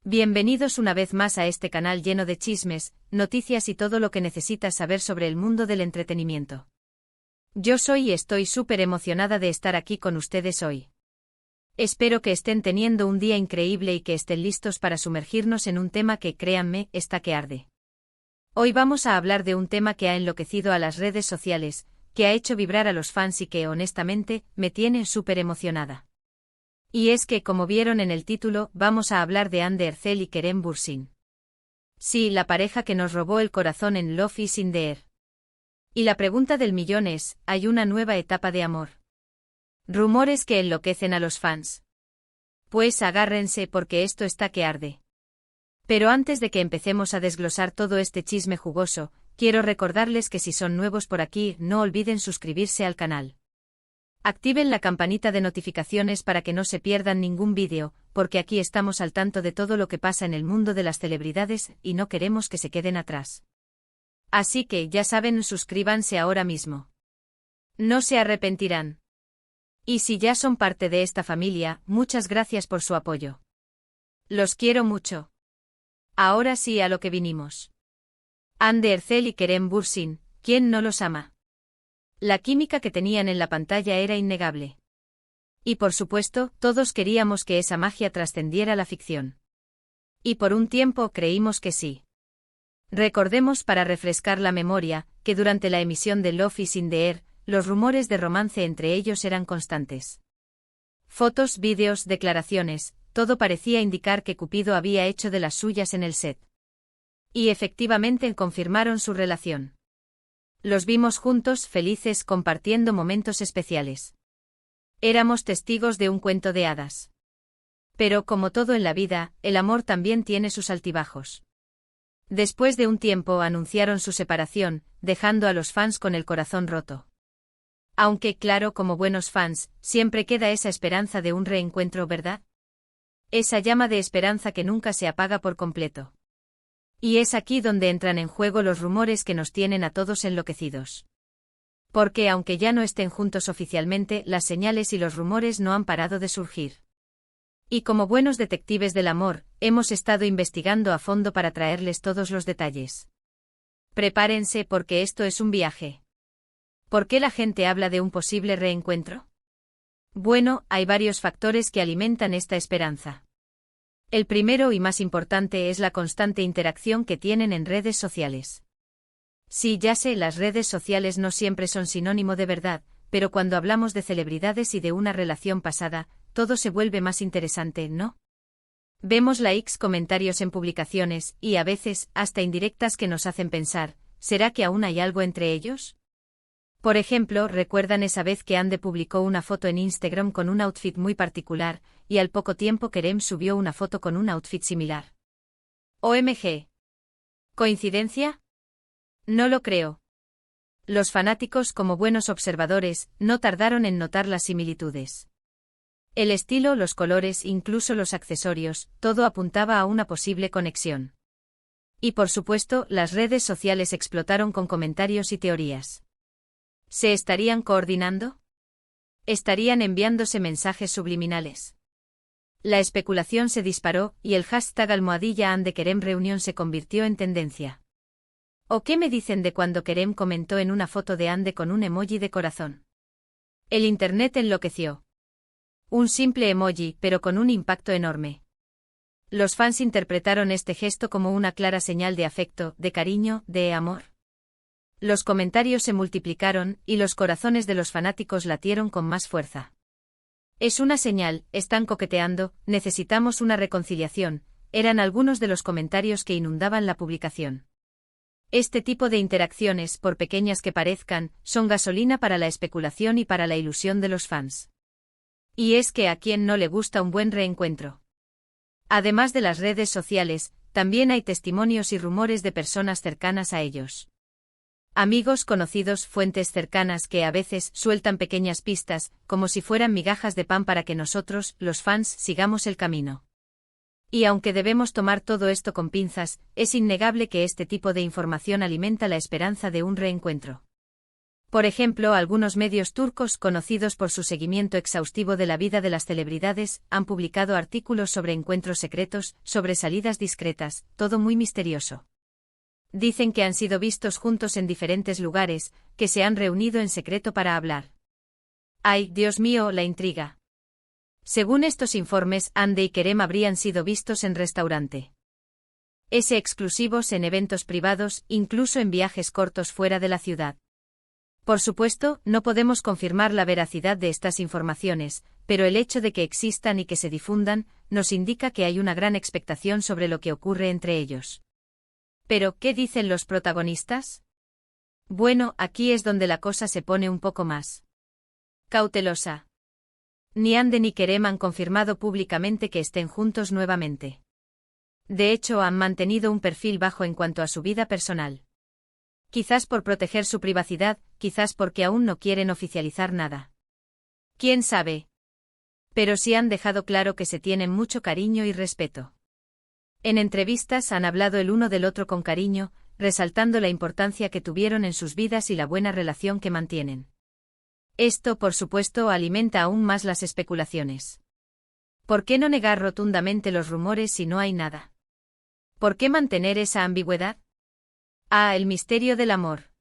Bienvenidos una vez más a este canal lleno de chismes, noticias y todo lo que necesitas saber sobre el mundo del entretenimiento. Yo soy y estoy súper emocionada de estar aquí con ustedes hoy. Espero que estén teniendo un día increíble y que estén listos para sumergirnos en un tema que, créanme, está que arde. Hoy vamos a hablar de un tema que ha enloquecido a las redes sociales, que ha hecho vibrar a los fans y que, honestamente, me tiene súper emocionada. Y es que, como vieron en el título, vamos a hablar de Hande Erçel y Kerem Bürsin. Sí, la pareja que nos robó el corazón en Love is in the Air. Y la pregunta del millón es, ¿hay una nueva etapa de amor? Rumores que enloquecen a los fans. Pues agárrense porque esto está que arde. Pero antes de que empecemos a desglosar todo este chisme jugoso, quiero recordarles que si son nuevos por aquí, no olviden suscribirse al canal. Activen la campanita de notificaciones para que no se pierdan ningún vídeo, porque aquí estamos al tanto de todo lo que pasa en el mundo de las celebridades y no queremos que se queden atrás. Así que, ya saben, suscríbanse ahora mismo. No se arrepentirán. Y si ya son parte de esta familia, muchas gracias por su apoyo. Los quiero mucho. Ahora sí a lo que vinimos. Hande Erçel y Kerem Bürsin, ¿quién no los ama? La química que tenían en la pantalla era innegable. Y por supuesto, todos queríamos que esa magia trascendiera la ficción. Y por un tiempo creímos que sí. Recordemos para refrescar la memoria, que durante la emisión de Love is in the Air, los rumores de romance entre ellos eran constantes. Fotos, vídeos, declaraciones, todo parecía indicar que Cupido había hecho de las suyas en el set. Y efectivamente confirmaron su relación. Los vimos juntos, felices, compartiendo momentos especiales. Éramos testigos de un cuento de hadas. Pero como todo en la vida, el amor también tiene sus altibajos. Después de un tiempo anunciaron su separación, dejando a los fans con el corazón roto. Aunque, claro, como buenos fans, siempre queda esa esperanza de un reencuentro, ¿verdad? Esa llama de esperanza que nunca se apaga por completo. Y es aquí donde entran en juego los rumores que nos tienen a todos enloquecidos. Porque aunque ya no estén juntos oficialmente, las señales y los rumores no han parado de surgir. Y como buenos detectives del amor, hemos estado investigando a fondo para traerles todos los detalles. Prepárense porque esto es un viaje. ¿Por qué la gente habla de un posible reencuentro? Bueno, hay varios factores que alimentan esta esperanza. El primero y más importante es la constante interacción que tienen en redes sociales. Sí, ya sé, las redes sociales no siempre son sinónimo de verdad, pero cuando hablamos de celebridades y de una relación pasada, todo se vuelve más interesante, ¿no? Vemos likes, comentarios en publicaciones, y a veces, hasta indirectas que nos hacen pensar, ¿será que aún hay algo entre ellos? Por ejemplo, ¿recuerdan esa vez que Hande publicó una foto en Instagram con un outfit muy particular, y al poco tiempo Kerem subió una foto con un outfit similar? OMG. ¿Coincidencia? No lo creo. Los fanáticos, como buenos observadores, no tardaron en notar las similitudes. El estilo, los colores, incluso los accesorios, todo apuntaba a una posible conexión. Y por supuesto, las redes sociales explotaron con comentarios y teorías. ¿Se estarían coordinando? ¿Estarían enviándose mensajes subliminales? La especulación se disparó y el hashtag #HandeKerem reunión se convirtió en tendencia. ¿O qué me dicen de cuando Kerem comentó en una foto de Hande con un emoji de corazón? El internet enloqueció. Un simple emoji, pero con un impacto enorme. Los fans interpretaron este gesto como una clara señal de afecto, de cariño, de amor. Los comentarios se multiplicaron, y los corazones de los fanáticos latieron con más fuerza. Es una señal, están coqueteando, necesitamos una reconciliación, eran algunos de los comentarios que inundaban la publicación. Este tipo de interacciones, por pequeñas que parezcan, son gasolina para la especulación y para la ilusión de los fans. Y es que a quien no le gusta un buen reencuentro. Además de las redes sociales, también hay testimonios y rumores de personas cercanas a ellos. Amigos, conocidos, fuentes cercanas que a veces sueltan pequeñas pistas, como si fueran migajas de pan para que nosotros, los fans, sigamos el camino. Y aunque debemos tomar todo esto con pinzas, es innegable que este tipo de información alimenta la esperanza de un reencuentro. Por ejemplo, algunos medios turcos conocidos por su seguimiento exhaustivo de la vida de las celebridades han publicado artículos sobre encuentros secretos, sobre salidas discretas, todo muy misterioso. Dicen que han sido vistos juntos en diferentes lugares, que se han reunido en secreto para hablar. ¡Ay, Dios mío, la intriga! Según estos informes, Hande y Kerem habrían sido vistos en restaurante. Exclusivos en eventos privados, incluso en viajes cortos fuera de la ciudad. Por supuesto, no podemos confirmar la veracidad de estas informaciones, pero el hecho de que existan y que se difundan, nos indica que hay una gran expectación sobre lo que ocurre entre ellos. ¿Pero qué dicen los protagonistas? Bueno, aquí es donde la cosa se pone un poco más cautelosa. Ni Hande ni Kerem han confirmado públicamente que estén juntos nuevamente. De hecho, han mantenido un perfil bajo en cuanto a su vida personal. Quizás por proteger su privacidad, quizás porque aún no quieren oficializar nada. ¿Quién sabe? Pero sí han dejado claro que se tienen mucho cariño y respeto. En entrevistas han hablado el uno del otro con cariño, resaltando la importancia que tuvieron en sus vidas y la buena relación que mantienen. Esto, por supuesto, alimenta aún más las especulaciones. ¿Por qué no negar rotundamente los rumores si no hay nada? ¿Por qué mantener esa ambigüedad? El misterio del amor.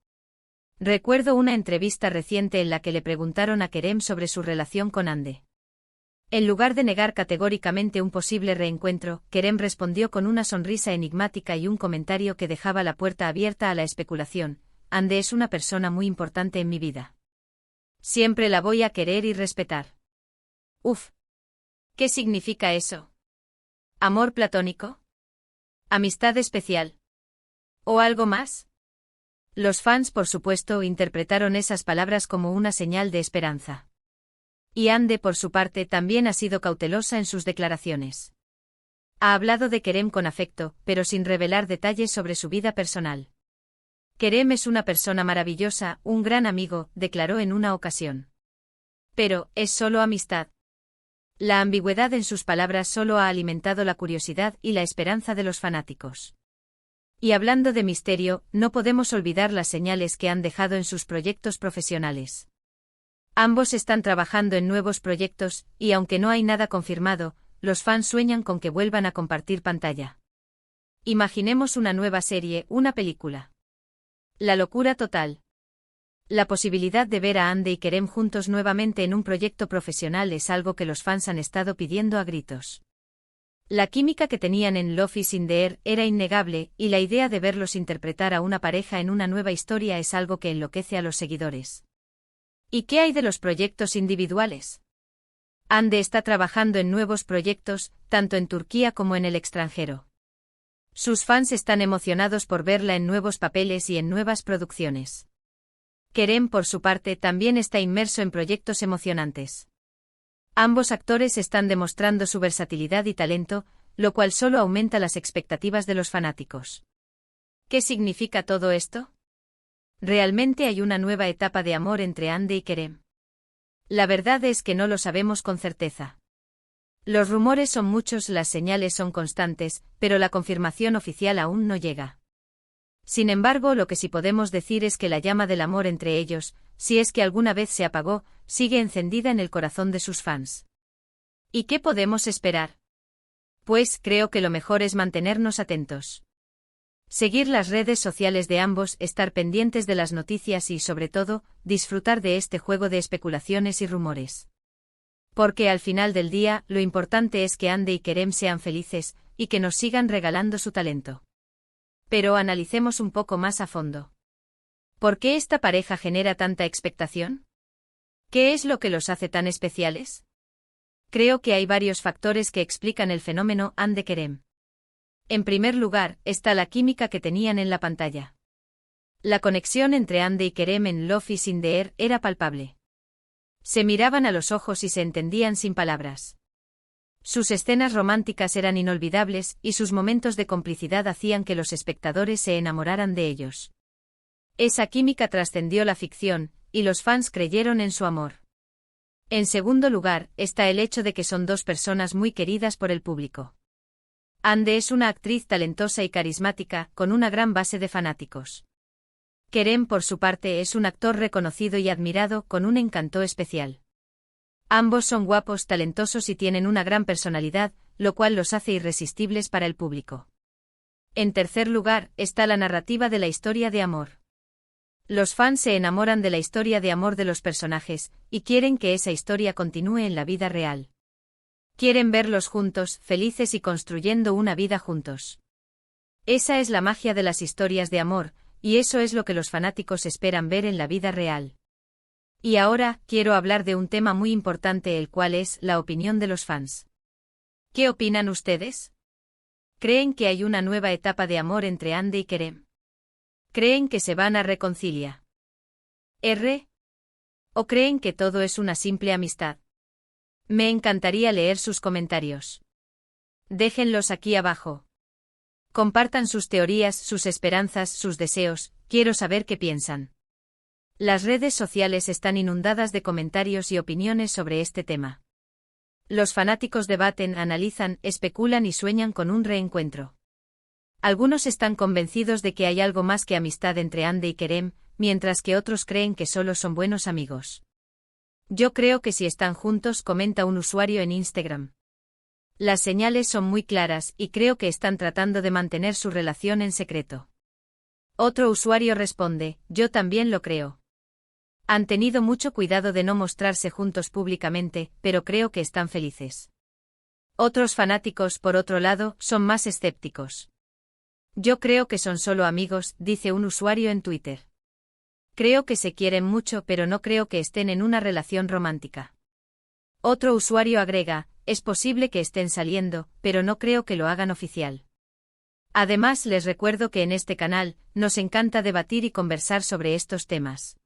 Recuerdo una entrevista reciente en la que le preguntaron a Kerem sobre su relación con Hande. En lugar de negar categóricamente un posible reencuentro, Kerem respondió con una sonrisa enigmática y un comentario que dejaba la puerta abierta a la especulación: Hande es una persona muy importante en mi vida. Siempre la voy a querer y respetar. Uf. ¿Qué significa eso? ¿Amor platónico? ¿Amistad especial? ¿O algo más? Los fans, por supuesto, interpretaron esas palabras como una señal de esperanza. Y Hande, por su parte, también ha sido cautelosa en sus declaraciones. Ha hablado de Kerem con afecto, pero sin revelar detalles sobre su vida personal. Kerem es una persona maravillosa, un gran amigo, declaró en una ocasión. Pero, ¿es solo amistad? La ambigüedad en sus palabras solo ha alimentado la curiosidad y la esperanza de los fanáticos. Y hablando de misterio, no podemos olvidar las señales que han dejado en sus proyectos profesionales. Ambos están trabajando en nuevos proyectos, y aunque no hay nada confirmado, los fans sueñan con que vuelvan a compartir pantalla. Imaginemos una nueva serie, una película. La locura total. La posibilidad de ver a Hande y Kerem juntos nuevamente en un proyecto profesional es algo que los fans han estado pidiendo a gritos. La química que tenían en Love is in the Air era innegable, y la idea de verlos interpretar a una pareja en una nueva historia es algo que enloquece a los seguidores. ¿Y qué hay de los proyectos individuales? Hande está trabajando en nuevos proyectos, tanto en Turquía como en el extranjero. Sus fans están emocionados por verla en nuevos papeles y en nuevas producciones. Kerem, por su parte, también está inmerso en proyectos emocionantes. Ambos actores están demostrando su versatilidad y talento, lo cual solo aumenta las expectativas de los fanáticos. ¿Qué significa todo esto? ¿Realmente hay una nueva etapa de amor entre Hande y Kerem? La verdad es que no lo sabemos con certeza. Los rumores son muchos, las señales son constantes, pero la confirmación oficial aún no llega. Sin embargo, lo que sí podemos decir es que la llama del amor entre ellos, si es que alguna vez se apagó, sigue encendida en el corazón de sus fans. ¿Y qué podemos esperar? Pues creo que lo mejor es mantenernos atentos. Seguir las redes sociales de ambos, estar pendientes de las noticias y, sobre todo, disfrutar de este juego de especulaciones y rumores. Porque al final del día, lo importante es que Hande y Kerem sean felices, y que nos sigan regalando su talento. Pero analicemos un poco más a fondo. ¿Por qué esta pareja genera tanta expectación? ¿Qué es lo que los hace tan especiales? Creo que hay varios factores que explican el fenómeno Hande-Kerem. En primer lugar, está la química que tenían en la pantalla. La conexión entre Hande y Kerem en Love is in the Air era palpable. Se miraban a los ojos y se entendían sin palabras. Sus escenas románticas eran inolvidables, y sus momentos de complicidad hacían que los espectadores se enamoraran de ellos. Esa química trascendió la ficción, y los fans creyeron en su amor. En segundo lugar, está el hecho de que son dos personas muy queridas por el público. Hande es una actriz talentosa y carismática, con una gran base de fanáticos. Kerem, por su parte, es un actor reconocido y admirado con un encanto especial. Ambos son guapos, talentosos y tienen una gran personalidad, lo cual los hace irresistibles para el público. En tercer lugar, está la narrativa de la historia de amor. Los fans se enamoran de la historia de amor de los personajes, y quieren que esa historia continúe en la vida real. Quieren verlos juntos, felices y construyendo una vida juntos. Esa es la magia de las historias de amor, y eso es lo que los fanáticos esperan ver en la vida real. Y ahora, quiero hablar de un tema muy importante, el cual es la opinión de los fans. ¿Qué opinan ustedes? ¿Creen que hay una nueva etapa de amor entre Andy y Kerem? ¿Creen que se van a reconciliar? ¿O creen que todo es una simple amistad? Me encantaría leer sus comentarios. Déjenlos aquí abajo. Compartan sus teorías, sus esperanzas, sus deseos, quiero saber qué piensan. Las redes sociales están inundadas de comentarios y opiniones sobre este tema. Los fanáticos debaten, analizan, especulan y sueñan con un reencuentro. Algunos están convencidos de que hay algo más que amistad entre Andy y Kerem, mientras que otros creen que solo son buenos amigos. Yo creo que si están juntos, comenta un usuario en Instagram. Las señales son muy claras y creo que están tratando de mantener su relación en secreto. Otro usuario responde, yo también lo creo. Han tenido mucho cuidado de no mostrarse juntos públicamente, pero creo que están felices. Otros fanáticos, por otro lado, son más escépticos. Yo creo que son solo amigos, dice un usuario en Twitter. Creo que se quieren mucho, pero no creo que estén en una relación romántica. Otro usuario agrega, es posible que estén saliendo, pero no creo que lo hagan oficial. Además, les recuerdo que en este canal, nos encanta debatir y conversar sobre estos temas.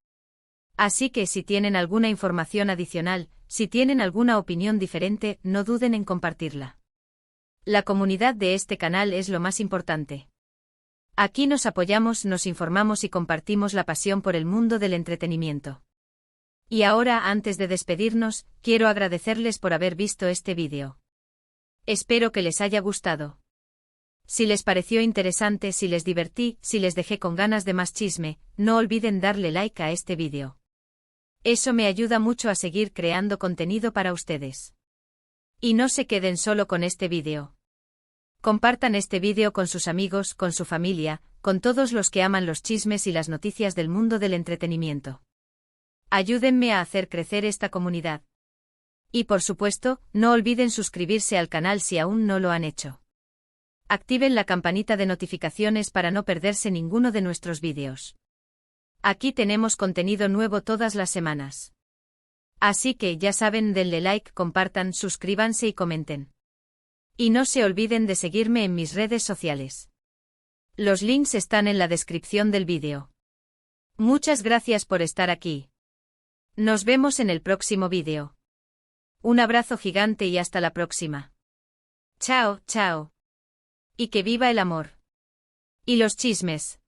Así que si tienen alguna información adicional, si tienen alguna opinión diferente, no duden en compartirla. La comunidad de este canal es lo más importante. Aquí nos apoyamos, nos informamos y compartimos la pasión por el mundo del entretenimiento. Y ahora, antes de despedirnos, quiero agradecerles por haber visto este vídeo. Espero que les haya gustado. Si les pareció interesante, si les divertí, si les dejé con ganas de más chisme, no olviden darle like a este vídeo. Eso me ayuda mucho a seguir creando contenido para ustedes. Y no se queden solo con este vídeo. Compartan este vídeo con sus amigos, con su familia, con todos los que aman los chismes y las noticias del mundo del entretenimiento. Ayúdenme a hacer crecer esta comunidad. Y por supuesto, no olviden suscribirse al canal si aún no lo han hecho. Activen la campanita de notificaciones para no perderse ninguno de nuestros vídeos. Aquí tenemos contenido nuevo todas las semanas. Así que ya saben, denle like, compartan, suscríbanse y comenten. Y no se olviden de seguirme en mis redes sociales. Los links están en la descripción del vídeo. Muchas gracias por estar aquí. Nos vemos en el próximo vídeo. Un abrazo gigante y hasta la próxima. Chao, chao. Y que viva el amor. Y los chismes.